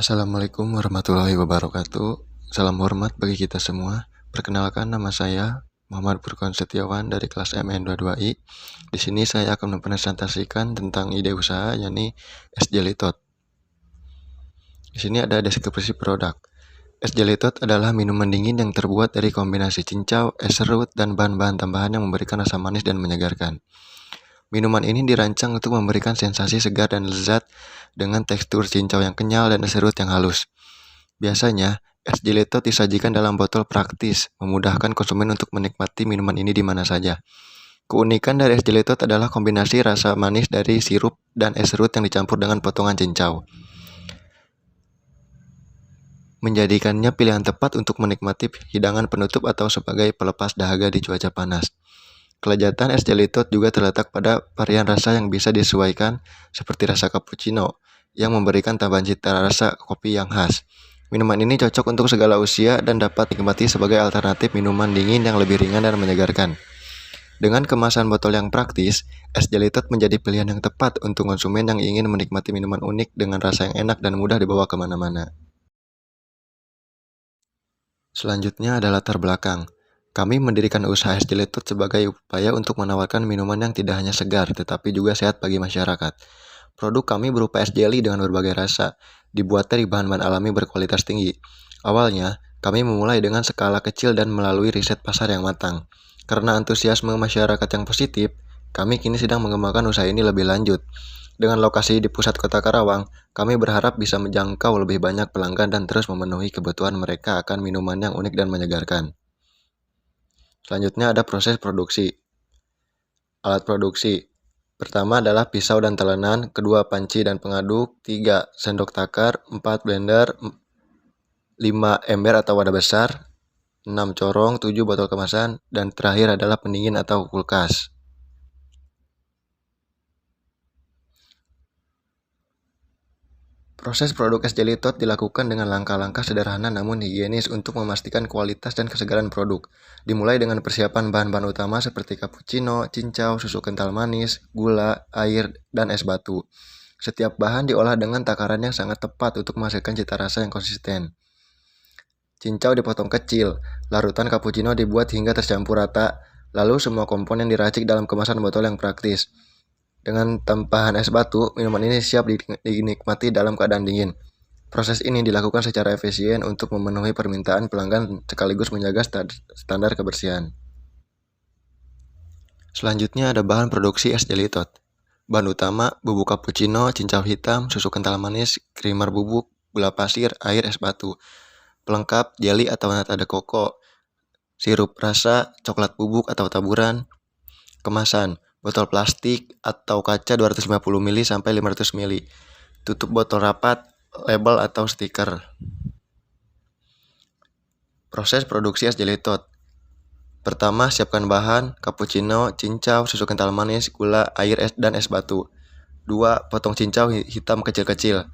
Assalamualaikum warahmatullahi wabarakatuh. Salam hormat bagi kita semua. Perkenalkan, nama saya Muhammad Furqan Setiawan dari kelas MN22I. Di sini saya akan mempresentasikan tentang ide usaha, yakni es jelitot. Di sini ada deskripsi produk. Es jelitot adalah minuman dingin yang terbuat dari kombinasi cincau, es serut, dan bahan-bahan tambahan yang memberikan rasa manis dan menyegarkan. Minuman ini dirancang untuk memberikan sensasi segar dan lezat dengan tekstur cincau yang kenyal dan es serut yang halus. Biasanya, es jelitot disajikan dalam botol praktis, memudahkan konsumen untuk menikmati minuman ini di mana saja. Keunikan dari es jelitot adalah kombinasi rasa manis dari sirup dan es serut yang dicampur dengan potongan cincau, menjadikannya pilihan tepat untuk menikmati hidangan penutup atau sebagai pelepas dahaga di cuaca panas. Kelezatan es jelitot juga terletak pada varian rasa yang bisa disesuaikan, seperti rasa cappuccino, yang memberikan tambahan cita rasa kopi yang khas. Minuman ini cocok untuk segala usia dan dapat dinikmati sebagai alternatif minuman dingin yang lebih ringan dan menyegarkan. Dengan kemasan botol yang praktis, es jelitot menjadi pilihan yang tepat untuk konsumen yang ingin menikmati minuman unik dengan rasa yang enak dan mudah dibawa kemana-mana. Selanjutnya adalah latar belakang. Kami mendirikan usaha es jelitot sebagai upaya untuk menawarkan minuman yang tidak hanya segar, tetapi juga sehat bagi masyarakat. Produk kami berupa es jeli dengan berbagai rasa, dibuat dari bahan-bahan alami berkualitas tinggi. Awalnya, kami memulai dengan skala kecil dan melalui riset pasar yang matang. Karena antusiasme masyarakat yang positif, kami kini sedang mengembangkan usaha ini lebih lanjut. Dengan lokasi di pusat kota Karawang, kami berharap bisa menjangkau lebih banyak pelanggan dan terus memenuhi kebutuhan mereka akan minuman yang unik dan menyegarkan. Selanjutnya ada proses produksi. Alat produksi. Pertama adalah pisau dan telenan, kedua panci dan pengaduk, 3 sendok takar, 4 blender, 5 ember atau wadah besar, 6 corong, 7 botol kemasan, dan terakhir adalah pendingin atau kulkas. Proses produk es jelitot dilakukan dengan langkah-langkah sederhana namun higienis untuk memastikan kualitas dan kesegaran produk. Dimulai dengan persiapan bahan-bahan utama seperti cappuccino, cincau, susu kental manis, gula, air, dan es batu. Setiap bahan diolah dengan takaran yang sangat tepat untuk menghasilkan cita rasa yang konsisten. Cincau dipotong kecil, larutan cappuccino dibuat hingga tercampur rata, lalu semua komponen diracik dalam kemasan botol yang praktis. Dengan tambahan es batu, minuman ini siap dinikmati dalam keadaan dingin. Proses ini dilakukan secara efisien untuk memenuhi permintaan pelanggan sekaligus menjaga standar kebersihan. Selanjutnya ada bahan produksi es jelitot. Bahan utama, bubuk cappuccino, cincau hitam, susu kental manis, krimer bubuk, gula pasir, air, es batu. Pelengkap, jeli atau nata de coco, sirup rasa, coklat bubuk atau taburan. Kemasan, botol plastik atau kaca 250 ml sampai 500 ml. Tutup botol rapat, label atau stiker. Proses produksi es jelitot. Pertama, siapkan bahan, cappuccino, cincau, susu kental manis, gula, air, dan es batu. 2. Potong cincau hitam kecil-kecil.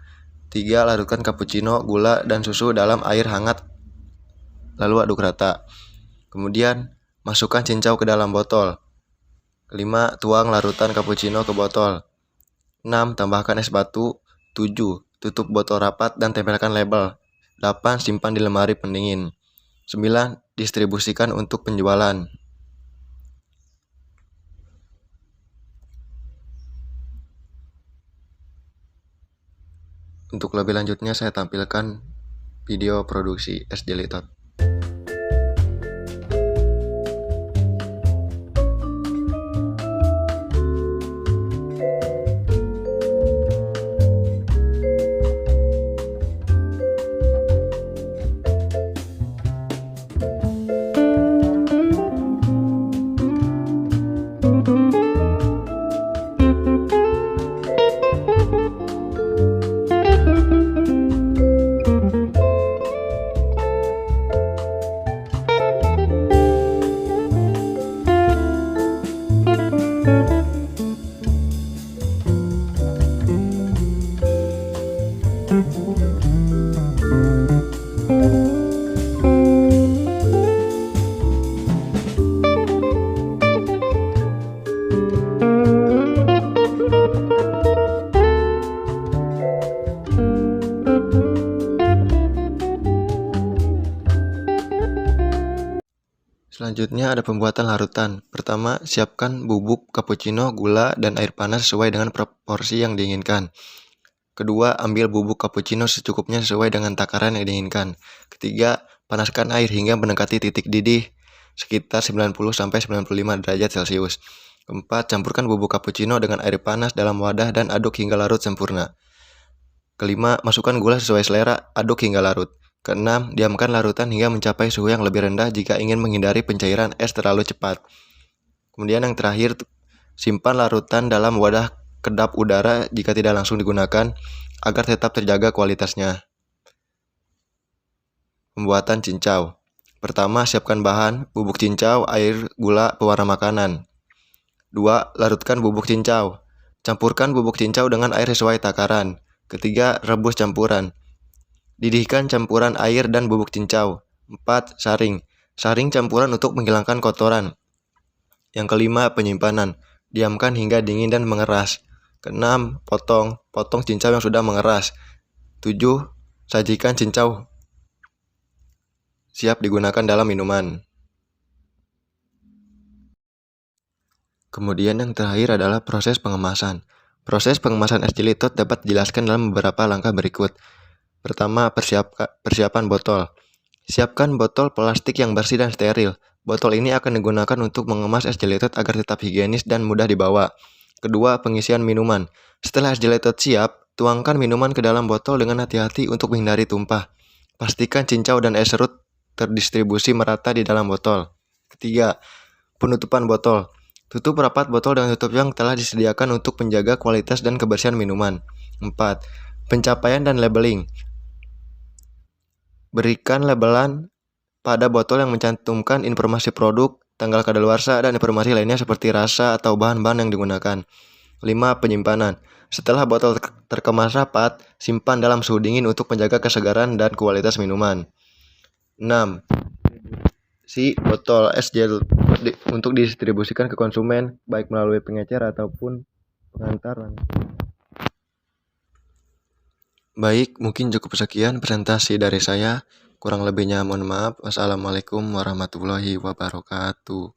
3. Larutkan cappuccino, gula, dan susu dalam air hangat, lalu aduk rata. Kemudian, masukkan cincau ke dalam botol. 5. Tuang larutan cappuccino ke botol. 6. Tambahkan es batu. 7. Tutup botol rapat dan tempelkan label. 8. Simpan di lemari pendingin. 9. Distribusikan untuk penjualan. Untuk lebih lanjutnya saya tampilkan video produksi es jelitot. Selanjutnya ada pembuatan larutan. Pertama, siapkan bubuk cappuccino, gula, dan air panas sesuai dengan proporsi yang diinginkan. Kedua, ambil bubuk cappuccino secukupnya sesuai dengan takaran yang diinginkan. Ketiga, panaskan air hingga mendekati titik didih sekitar 90-95 derajat Celcius. Keempat, campurkan bubuk cappuccino dengan air panas dalam wadah dan aduk hingga larut sempurna. Kelima, masukkan gula sesuai selera, aduk hingga larut. Keenam, diamkan larutan hingga mencapai suhu yang lebih rendah jika ingin menghindari pencairan es terlalu cepat. Kemudian yang terakhir, simpan larutan dalam wadah kedap udara jika tidak langsung digunakan agar tetap terjaga kualitasnya. Pembuatan cincau. Pertama, siapkan bahan bubuk cincau, air, gula, pewarna makanan. 2. Larutkan bubuk cincau. Campurkan bubuk cincau dengan air sesuai takaran. Ketiga, rebus campuran. Didihkan campuran air dan bubuk cincau. 4. Saring. Saring campuran untuk menghilangkan kotoran. Yang kelima, penyimpanan. Diamkan hingga dingin dan mengeras. Keenam, potong. Potong cincau yang sudah mengeras. 7. Sajikan cincau. Siap digunakan dalam minuman. Kemudian yang terakhir adalah proses pengemasan. Proses pengemasan es jelly tot dapat dijelaskan dalam beberapa langkah berikut. Pertama, persiapan botol. Siapkan botol plastik yang bersih dan steril. Botol ini akan digunakan untuk mengemas es jelly tot agar tetap higienis dan mudah dibawa. Kedua, pengisian minuman. Setelah es jelly tot siap, tuangkan minuman ke dalam botol dengan hati-hati untuk menghindari tumpah. Pastikan cincau dan es serut terdistribusi merata di dalam botol. Ketiga, penutupan botol. Tutup rapat botol dengan tutup yang telah disediakan untuk menjaga kualitas dan kebersihan minuman. 4. Pencapaian dan labeling. Berikan labelan pada botol yang mencantumkan informasi produk, tanggal kadaluarsa, dan informasi lainnya seperti rasa atau bahan-bahan yang digunakan. 5. Penyimpanan. Setelah botol terkemas rapat, simpan dalam suhu dingin untuk menjaga kesegaran dan kualitas minuman. 6. Si botol es jelly untuk didistribusikan ke konsumen, baik melalui pengecer ataupun pengantar. Baik, mungkin cukup sekian presentasi dari saya. Kurang lebihnya mohon maaf. Wassalamualaikum warahmatullahi wabarakatuh.